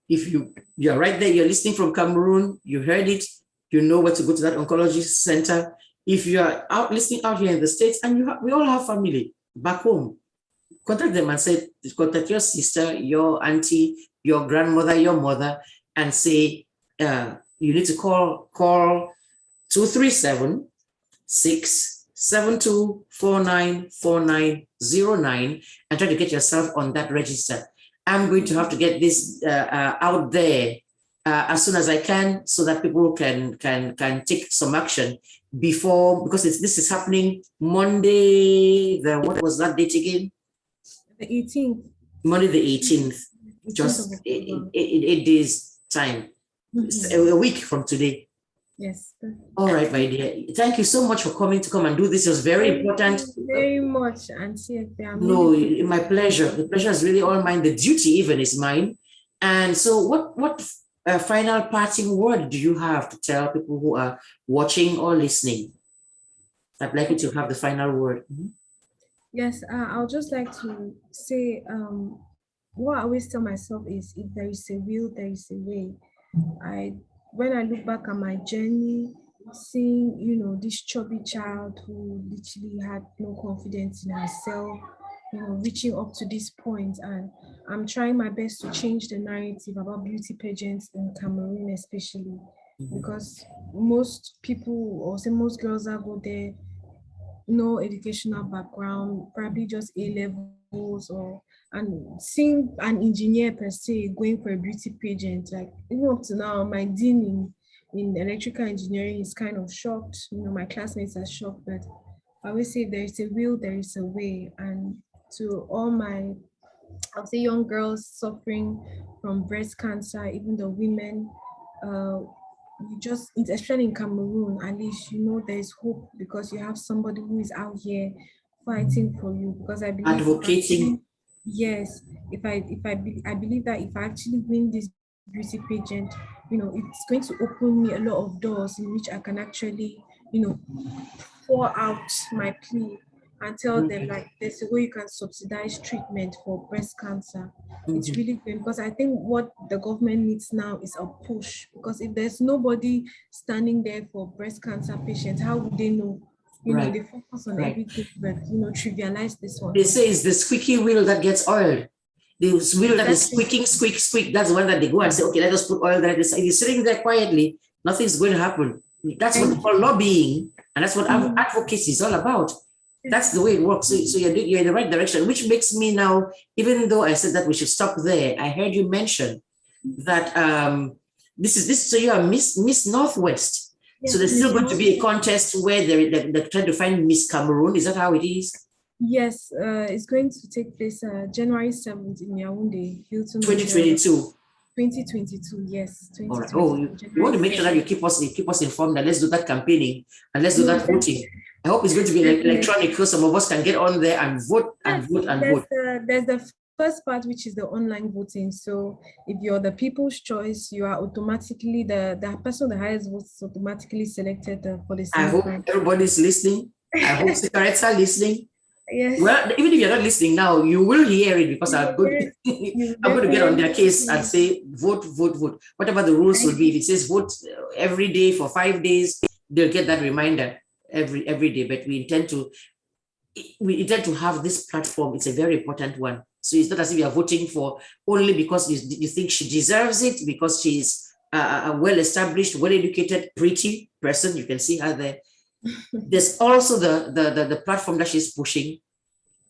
[SPEAKER 1] If you're right there, you're listening from Cameroon, you heard it, you know where to go to that oncology center. If you are listening out here in the States, and we all have family back home, contact them and say, contact your sister, your auntie, your grandmother, your mother, and say, you need to call 237-672-494909 and try to get yourself on that register. I'm going to have to get this out there as soon as I can, so that people can take some action because this is happening Monday. What was that date again?
[SPEAKER 2] The 18th.
[SPEAKER 1] Monday the 18th. Just 8 days time. A week from today.
[SPEAKER 2] Yes.
[SPEAKER 1] All right, my dear. Thank you so much for coming and do this. It was very important.
[SPEAKER 2] Very much, Auntie.
[SPEAKER 1] No, my pleasure. The pleasure is really all mine. The duty even is mine. And so what a final parting word do you have to tell people who are watching or listening? I'd like you to have the final word.
[SPEAKER 2] Yes, I'll just like to say, what I always tell myself is, if there is a will, there is a way. When I look back at my journey, seeing, this chubby child who literally had no confidence in herself, reaching up to this point, and I'm trying my best to change the narrative about beauty pageants in Cameroon, especially because most people, or say most girls that go there, no educational background, probably just A levels, and seeing an engineer per se going for a beauty pageant, like even up to now, my dean in electrical engineering is kind of shocked. My classmates are shocked, but I always say there is a will, there is a way. And to all my, I would say, young girls suffering from breast cancer, even the women, you just, especially in Cameroon, at least there is hope, because you have somebody who is out here fighting for you. Because I believe,
[SPEAKER 1] advocating.
[SPEAKER 2] Yes, I believe that if I actually win this beauty pageant, it's going to open me a lot of doors in which I can actually, pour out my plea and tell them, like, there's a way you can subsidize treatment for breast cancer. It's really good, because I think what the government needs now is a push, because if there's nobody standing there for breast cancer patients, how would they know? They focus on everything, but trivialize this one.
[SPEAKER 1] They say it's the squeaky wheel that gets oiled. The wheel that is squeaking, squeak, that's the one that they go and say, okay, let us put oil there. If you're sitting there quietly, nothing's going to happen. That's what they call lobbying, and that's what advocacy is all about. That's the way it works. So you're in the right direction, which makes me now, even though I said that we should stop there, I heard you mention that so you are Miss Northwest. Yes, so there's still going to be a contest where they're trying to find Miss Cameroon. Is that how it is?
[SPEAKER 2] Yes, it's going to take place January 7th in Yaoundé, Hilton.
[SPEAKER 1] 2022.
[SPEAKER 2] 2022, yes. 2022.
[SPEAKER 1] All right. Oh, you want to make sure that you keep us informed, and let's do that campaigning and let's do that voting. I hope it's going to be electronic, so some of us can get on there and vote and vote and vote.
[SPEAKER 2] There's the first part, which is the online voting. So if you're the people's choice, you are automatically the person with the highest votes is automatically selected for the same.
[SPEAKER 1] I hope everybody's listening. I hope cigarettes are listening.
[SPEAKER 2] Yes.
[SPEAKER 1] Well, even if you're not listening now, you will hear it, because I'm going to get on their case and say, vote. Whatever the rules will be. If it says vote every day for 5 days, they'll get that reminder every day. But we intend to have this platform. It's a very important one. So it's not as if you're voting for only because you think she deserves it, because she's a well-established, well-educated, pretty person. You can see her there. There's also the platform that she's pushing.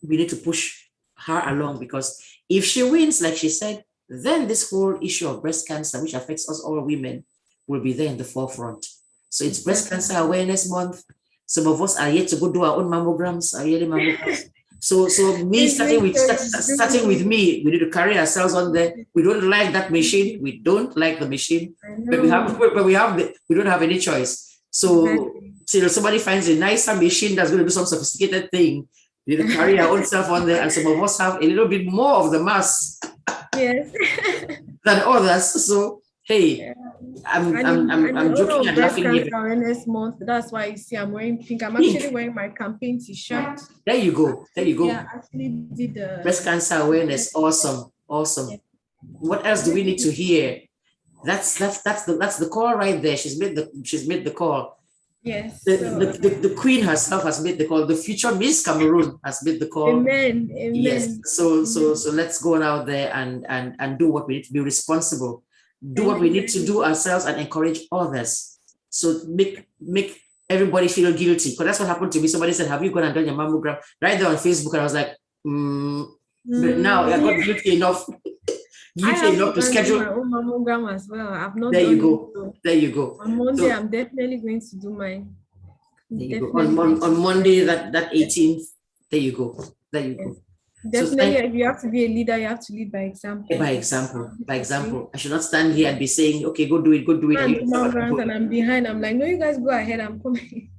[SPEAKER 1] We need to push her along, because if she wins, like she said, then this whole issue of breast cancer, which affects us all women, will be there in the forefront. So it's Breast Cancer Awareness Month. Some of us are yet to go do our own mammograms, our yearly mammograms. So me starting with me, we need to carry ourselves on there. We don't like that machine. We don't like the machine, but we don't have any choice. So till somebody finds a nicer machine that's going to do some sophisticated thing, we need to carry our own self on there. And some of us have a little bit more of the mass than others. So hey, I'm joking and laughing here.
[SPEAKER 2] Awareness Month. That's why you see I'm wearing pink. I'm actually wearing my campaign t-shirt.
[SPEAKER 1] There you go.
[SPEAKER 2] Yeah, I actually did the
[SPEAKER 1] breast cancer awareness. Awesome. Yeah. What else do we need to hear? That's the call right there. She's made the call.
[SPEAKER 2] Yes.
[SPEAKER 1] The queen herself has made the call. The future Miss Cameroon has made the call.
[SPEAKER 2] Amen.
[SPEAKER 1] Yes. So let's go out there and do what we need to be responsible. Do what we need to do ourselves and encourage others. So make everybody feel guilty. Because that's what happened to me. Somebody said, have you gone and done your mammogram? Right there on Facebook. And I was like, But now I got guilty enough. To schedule
[SPEAKER 2] my own mammogram as well. I've not
[SPEAKER 1] there
[SPEAKER 2] done
[SPEAKER 1] you go.
[SPEAKER 2] it, so
[SPEAKER 1] there you go.
[SPEAKER 2] on Monday, I'm definitely going to do mine.
[SPEAKER 1] On Monday, that 18th, there you go.
[SPEAKER 2] Definitely, if you have to be a leader, you have to lead by example.
[SPEAKER 1] By example. I should not stand here and be saying, okay, go do it.
[SPEAKER 2] And I'm behind. I'm like, no, you guys go ahead. I'm coming.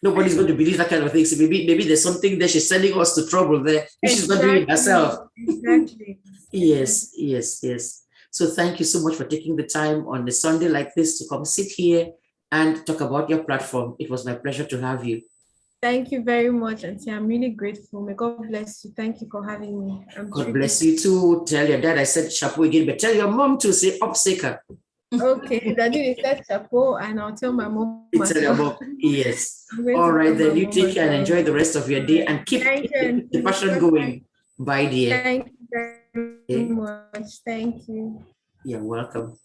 [SPEAKER 1] Nobody's going to believe that kind of thing. So maybe there's something there. She's sending us to trouble there. She's not doing it herself.
[SPEAKER 2] Exactly.
[SPEAKER 1] Yes. So thank you so much for taking the time on a Sunday like this to come sit here and talk about your platform. It was my pleasure to have you.
[SPEAKER 2] Thank you very much, Auntie. I'm really grateful. May God bless you. Thank you for having me.
[SPEAKER 1] God bless you too. Tell your dad I said chapeau again, but tell your mom to say upseka.
[SPEAKER 2] Okay, Daddy said chapeau, and I'll tell my mom.
[SPEAKER 1] Tell your mom, yes. All right, then you take care and enjoy the rest of your day and keep the passion going. Bye, dear.
[SPEAKER 2] Thank you very much. Thank you.
[SPEAKER 1] You're welcome.